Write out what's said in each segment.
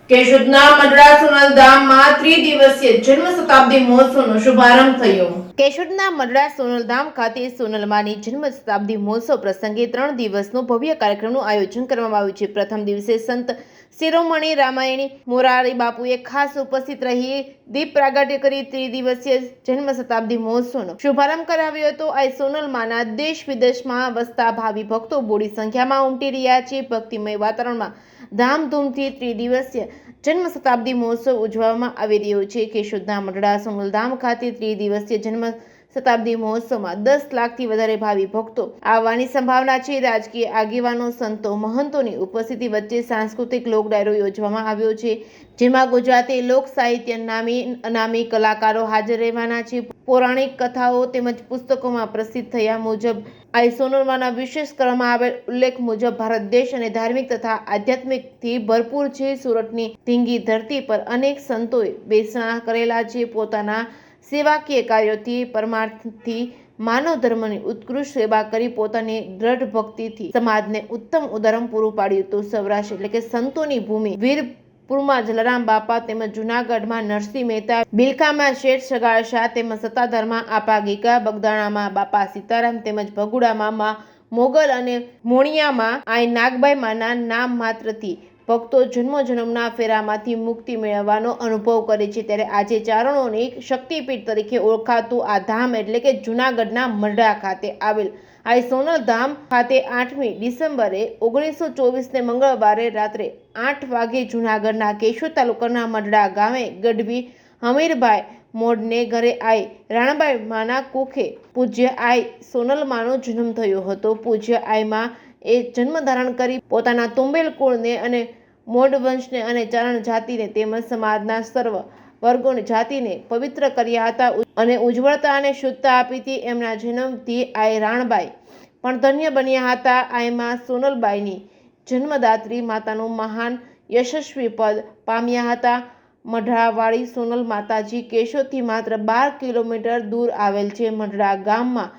કેશોદના મઢડા સોનલ ધામમાં ત્રિદિવસીય જન્મ શતાબ્દી મહોત્સવનો શુભારંભ થયો। કેશોદના મઢડા સોનલ ધામ ખાતે સોનલમાની જન્મ શતાબ્દી મહોત્સવ પ્રસંગે 3 દિવસનો ભવ્ય કાર્યક્રમનું આયોજન કરવામાં આવ્યું છે। પ્રથમ દિવસે સંત શિરોમણી રામાયણી મોરારી બાપુએ ખાસ ઉપસ્થિત રહી દીપ પ્રાગટ્ય કરી ત્રિદિવસીય જન્મ શતાબ્દી મહોત્સવનો શુભારંભ કરાવ્યો હતો। આ સોનલમાના દેશ વિદેશમાં વસતા ભાવિ ભક્તો બોડી સંખ્યામાં ઉમટી રહ્યા છે। ભક્તિમય વાતાવરણમાં ધામધૂમથી ત્રિદિવસીય જન્મ શતાબ્દી મહોત્સવ ઉજવવામાં આવી રહ્યો છે। કેશોદના મઢડા સોનલધામ ખાતે ત્રિદિવસીય જન્મ શતાબ્દી મહોત્સવમાં 10 લાખથી વધારે ભાવિ ભક્તો આવવાની સંભાવના છે। રાજકીય આગેવાનો, સંતો, મહંતોની ઉપસ્થિતિ વચ્ચે સાંસ્કૃતિક લોક ડાયરો યોજવામાં આવ્યો છે, જેમાં ગુજરાતી લોક સાહિત્ય નામી અનામી કલાકારો હાજર રહેવાના છે। પૌરાણિક કથાઓ તેમજ પુસ્તકોમાં પ્રસિદ્ધ થયા મુજબ આ સોનલમાના વિશેષ કરવામાં આવેલ ઉલ્લેખ મુજબ ભારત દેશ અને ધાર્મિક તથા આધ્યાત્મિકથી ભરપૂર છે। સુરતની ધીંગી ધરતી પર અનેક સંતોએ બેસણા કરેલા છે। પોતાના સેવાકીય કાર્યોથી, પરમાર્થથી, માનવ ધર્મની ઉત્કૃષ્ટ સેવા કરી પોતાની દ્રઢ ભક્તિથી સમાજને ઉત્તમ ઉદાહરણ પૂરું પાડ્યું હતું। સૌરાષ્ટ્ર એટલે કે સંતોની ભૂમિ વીરપુરમાં જલારામ બાપા તેમજ જૂનાગઢમાં નરસિંહ મહેતા, બિલખામાં શેઠ સગાળ શાહ તેમજ સત્તાધારમાં આપા ગીગા, બગદાણામાં બાપા સીતારામ તેમજ ભગુડામાં મા મોગલ અને મોણિયામાં આઈ નાગબાઈ માના નામ માત્રથી ભક્તો જન્મોજન્મના ફેરામાંથી મુક્તિ મેળવવાનો અનુભવ કરે છે। ત્યારે આજે ચારણોની શક્તિપીઠ તરીકે ઓળખાતું આ ધામ એટલે કે જૂનાગઢના મઢડા ખાતે આવેલ આ સોનલ ધામ ખાતે 8મી ડિસેમ્બરે 1924ને મંગળવારે રાત્રે 8 વાગે જૂનાગઢના કેશોદ તાલુકાના મઢડા ગામે ગઢવી હમીરભાઈ મોડને ઘરે આઈ રાણબાઈ માના કુખે પૂજ્ય આઈ સોનલમાનો જન્મ થયો હતો। પૂજ્ય આઈમાં એ જન્મ ધારણ કરી પોતાના તુંબેલ કુળને અને મોડ વંશને અને ચારણ જાતિને તેમજ સમાજના સર્વ વર્ગોની જાતિને પવિત્ર કર્યા હતા અને ઉજ્જવળતા અને શુદ્ધતા આપી હતી। એમના જન્મથી આઈ રાણબાઈ પણ ધન્ય બન્યા હતા। આઈમાં સોનલબાઈની જન્મદાત્રી માતાનું મહાન યશસ્વી પદ પામ્યા હતા। મઢડાવાળી સોનલ માતાજી કેશોદથી માત્ર 12 કિલોમીટર દૂર આવેલ છે। મઢડા ગામમાં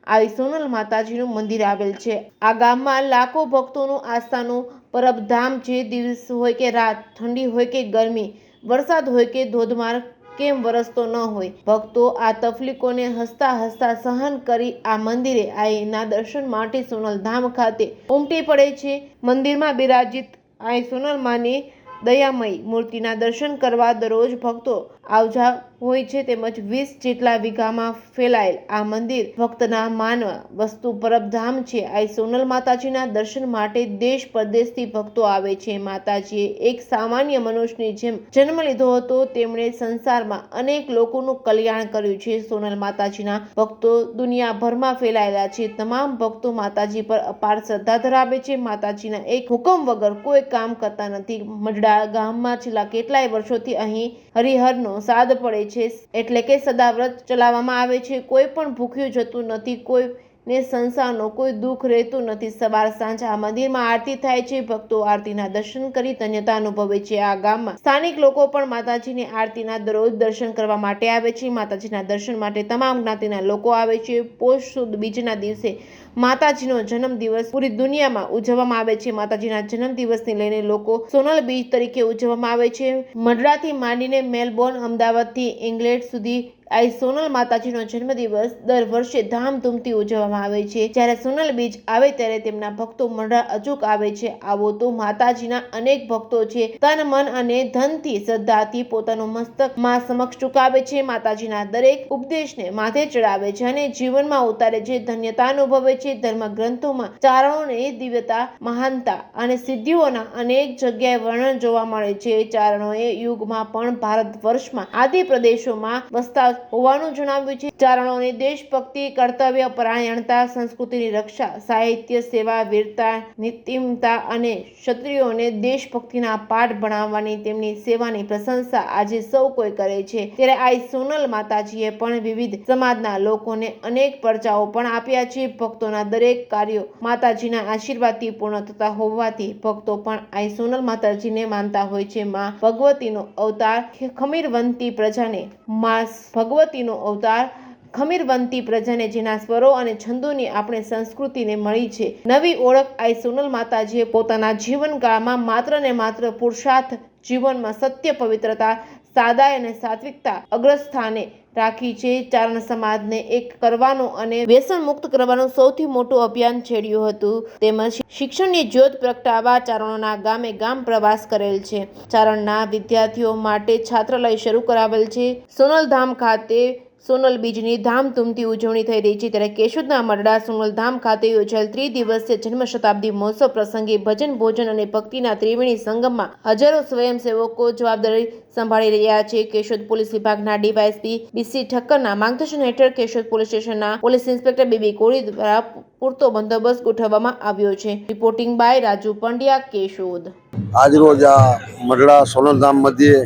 આવી સોનલ માતાજીનું મંદિર આવેલ છે। આ ગામમાં લાખો ભક્તોનું આસ્થાનું પરબધામ છે। દિવસ હોય કે રાત, ઠંડી હોય કે ગરમી, વરસાદ હોય કે ધોધમાર કેમ વરસતો ન હોય, ભક્તો આ તકલીફોને હસતા હસતા સહન કરી આ મંદિરે આઈના દર્શન માટે સોનલ ધામ ખાતે ઉમટી પડે છે। મંદિરમાં બિરાજિત આઈ સોનલમાની દયામયી મૂર્તિના દર્શન કરવા દરરોજ ભક્તો આવજા હોય છે। તેમજ 20 જેટલા વીઘામાં ફેલાયેલ આ મંદિર ભક્તના માનવા વસ્તુ પરબધામ છે। આ સોનલ માતાજીના દર્શન માટે દેશ પરદેશથી ભક્તો આવે છે। માતાજીએ એક સામાન્ય મનુષ્યની જેમ જન્મ લીધો હતો। તેમણે સંસારમાં અનેક લોકોનું કલ્યાણ કર્યું છે। સોનલ માતાજીના ભક્તો દુનિયાભરમાં ફેલાયેલા છે। તમામ ભક્તો માતાજી પર અપાર શ્રદ્ધા ધરાવે છે। માતાજીના એક હુકમ વગર કોઈ કામ કરતા નથી। મઢડા ગામમાં છેલ્લા કેટલાય વર્ષોથી અહીં હરિહરનો સાદ પડે છે, એટલે કે સદાવ્રત ચલાવવામાં આવે છે। કોઈ પણ ભૂખ્યું જતું નથી, કોઈને સંસારનો કોઈ દુઃખ રહેતું નથી। સવાર સાંજ આ મંદિરમાં આરતી થાય છે। ભક્તો આરતીના દર્શન કરી ધન્યતા અનુભવે છે। આ ગામમાં સ્થાનિક લોકો પણ માતાજીની આરતીના દરરોજ દર્શન કરવા માટે આવે છે। માતાજીના દર્શન માટે તમામ જ્ઞાતિના લોકો આવે છે। પોષ સુદ બીજના દિવસે માતાજીનો જન્મ દિવસ પૂરી દુનિયામાં ઉજવવામાં આવે છે। માતાજીના જન્મ દિવસને લઈને લોકો સોનલ બીજ તરીકે ઉજવવામાં આવે છે। મઢડાથી માંડીને મેલબોર્ન, અમદાવાદથી ઇંગ્લેન્ડ સુધી આ સોનલ માતાજીનો જન્મદિવસ દર વર્ષે ધામધૂમથી ઉજવવામાં આવે છે। જ્યારે સોનલ બીજ આવે ત્યારે તેમના ભક્તો મઢડા અચૂક આવે છે। આવો તો માતાજીના અનેક ભક્તો છે, તન મન અને ધનથી શ્રદ્ધાથી પોતાનું મસ્તક માં સમક્ષ ચુકાવે છે। માતાજીના દરેક ઉપદેશને માથે ચડાવે છે અને જીવનમાં ઉતારે છે, ધન્યતા અનુભવે છે। ધર્મ ગ્રંથોમાં ચારણોની દિવ્યતા, મહાનતા અને સિદ્ધિઓના અનેક જગ્યાએ વર્ણન જોવા મળે છે। ચારણોએ યુગમાં પણ ભારત વર્ષમાં આદિ પ્રદેશોમાં વસતા હોવાનું જણાવ્યું છે। ચારણોની દેશભક્તિ, કર્તવ્ય પરાયણતા, સંસ્કૃતિની રક્ષા, સાહિત્ય સેવા, વીરતા, નીતિમતા અને ક્ષત્રિયોને દેશભક્તિના પાઠ ભણાવવાની તેમની સેવાની પ્રશંસા આજે સૌ કોઈ કરે છે। ત્યારે આ સોનલ માતાજીએ પણ વિવિધ સમાજના લોકોને અનેક પરચાઓ પણ આપ્યા છે। ભક્તોના દરેક કાર્યો માતાજીના આશીર્વાદથી પૂર્ણ થતા હોવાથી ભક્તો પણ આ સોનલ માતાજીને માનતા હોય છે। માં ભગવતીનો અવતાર, ખમીરવંતી પ્રજાને માં ભગવતીનો અવતાર ખમીરવંતી પ્રજાને જેના સ્વરો અને છંદોની આપણે સંસ્કૃતિને મળી છે નવી ઓળખ આઈ સોનલ માતાજીએ પોતાના જીવનકાળમાં માત્ર ને માત્ર પુરુષાર્થ જીવનમાં સત્ય પવિત્રતા સાદાઈ અને સાત્વિકતા અગ્રસ્થાને રાખી છે। ચારણ સમાજને એક કરવાનું અને વ્યસન મુક્ત કરવાનું સૌથી મોટું અભિયાન છેડ્યું હતું તેમજ શિક્ષણની જ્યોત પ્રગટાવવા ચારણોના ગામે ગામ પ્રવાસ કરેલ છે। ચારણના વિદ્યાર્થીઓ માટે છાત્રાલય શરૂ કરાવેલ છે। સોનલધામ ખાતે સોનલ બીજની ધામધૂમથી ઉજવણી થઈ રહી છે ત્યારે કેશોદના મરડા સોનલધામ ખાતે યોજાયેલ ત્રિદિવસીય જન્મ શતાબ્દી મહોત્સવ પ્રસંગે ભજન ભોજન અને ભક્તિના ત્રિવેણી સંગમમાં હજારો સ્વયંસેવકો જવાબદારી સંભાળી રહ્યા છે। કેશોદ પોલીસ વિભાગના ડીવાયએસપી બીસી ઠક્કરના માર્ગદર્શન હેઠળ કેશોદ પોલીસ સ્ટેશનના પોલીસ ઇન્સ્પેક્ટર બીબી કોળી દ્વારા પૂરતો બંદોબસ્ત ગોઠવવામાં આવ્યો છે। Reporting by Raju Pandya, Keshod. આજરોજ આ મરડા સોનલધામ મધ્યે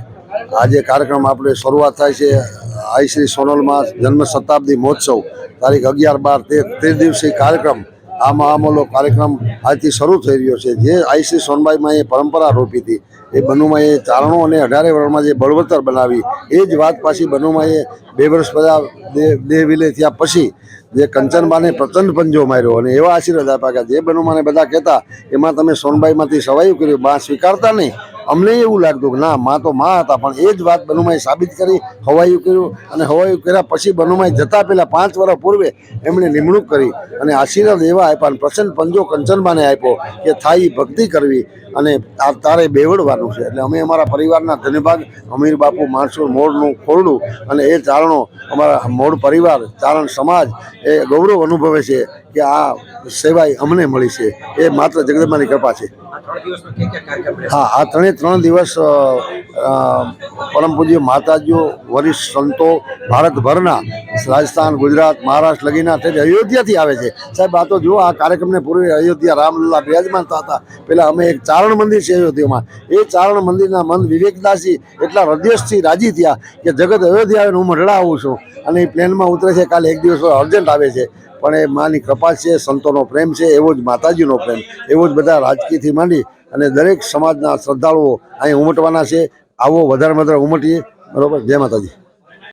આજે કાર્યક્રમ આપણે શરૂઆત થાય છે। આઈ શ્રી સોનલમાં જન્મ શતાબ્દી મહોત્સવ તારીખ 11-12 ત્રિદિવસીય કાર્યક્રમ આ મહામૂલો કાર્યક્રમ આજથી શરૂ થઈ રહ્યો છે। જે આઈ શ્રી સોનબાઈમાં એ પરંપરા રોપી હતી એ બનુમાં એ ચારણો અને 18 વર્ષમાં જે બળવત્તર બનાવી એ જ વાત પાછી બનુમાં એ 2 વર્ષ પહેલાં દેહ વિલે થયા પછી જે કંચનબાને પ્રચંડ પંજો માર્યો અને એવા આશીર્વાદ આપ્યા કે જે બનુમાને બધા કહેતા એમાં તમે સોનબાઈમાંથી સવાયું કર્યું બા સ્વીકારતા નહીં। અમને એવું લાગતું કે ના માં તો માં હતા પણ એ જ વાત બનુમાએ સાબિત કરી હવાયું કર્યું અને હવાયું કર્યા પછી બનુમાએ જતા પહેલાં 5 વર્ષ પૂર્વે એમણે નિમણૂક કરી અને આશીર્વાદ એવા આપ્યા અને પ્રસન્ન પંજો કંચનબાને આપ્યો કે થાઈ ભક્તિ કરવી અને તારે બેવડવાનું છે। એટલે અમે અમારા પરિવારના ધન્યભાગ અમીર બાપુ માણસુર મોડનું ખોરડું અને એ ચારણો અમારા મોડ પરિવાર ચારણ સમાજ એ ગૌરવ અનુભવે છે કે આ સેવાય અમને મળી છે એ માત્ર જગદંબાની કૃપા છે। હા, આ 3 દિવસ પરમ પૂજ્ય માતાજીઓ વરિષ્ઠ સંતો ભારતભરના રાજસ્થાન ગુજરાત મહારાષ્ટ્ર લગીના અયોધ્યાથી આવે છે। સાહેબ આ તો જુઓ આ કાર્યક્રમને પૂર્વે અયોધ્યા રામલલ્લા બિરાજમાન હતા પહેલાં અમે એક ચારણ મંદિર છે અયોધ્યામાં એ ચારણ મંદિરના મંદ વિવેકદાસજી એટલા હૃદયથી રાજી થયા કે જગત અયોધ્યા આવે હું મરડા આવું છું અને એ પ્લેનમાં ઉતરે છે કાલે એક દિવસ અર્જન્ટ આવે છે પણ એ માની કૃપા છે સંતોનો પ્રેમ છે એવો જ માતાજીનો પ્રેમ એવો જ બધા રાજકીયથી માંડી અને દરેક સમાજના શ્રદ્ધાળુઓ અહીં ઉમટવાના છે। આવો વધારે ઉમટીએ બરોબર। જય માતાજી।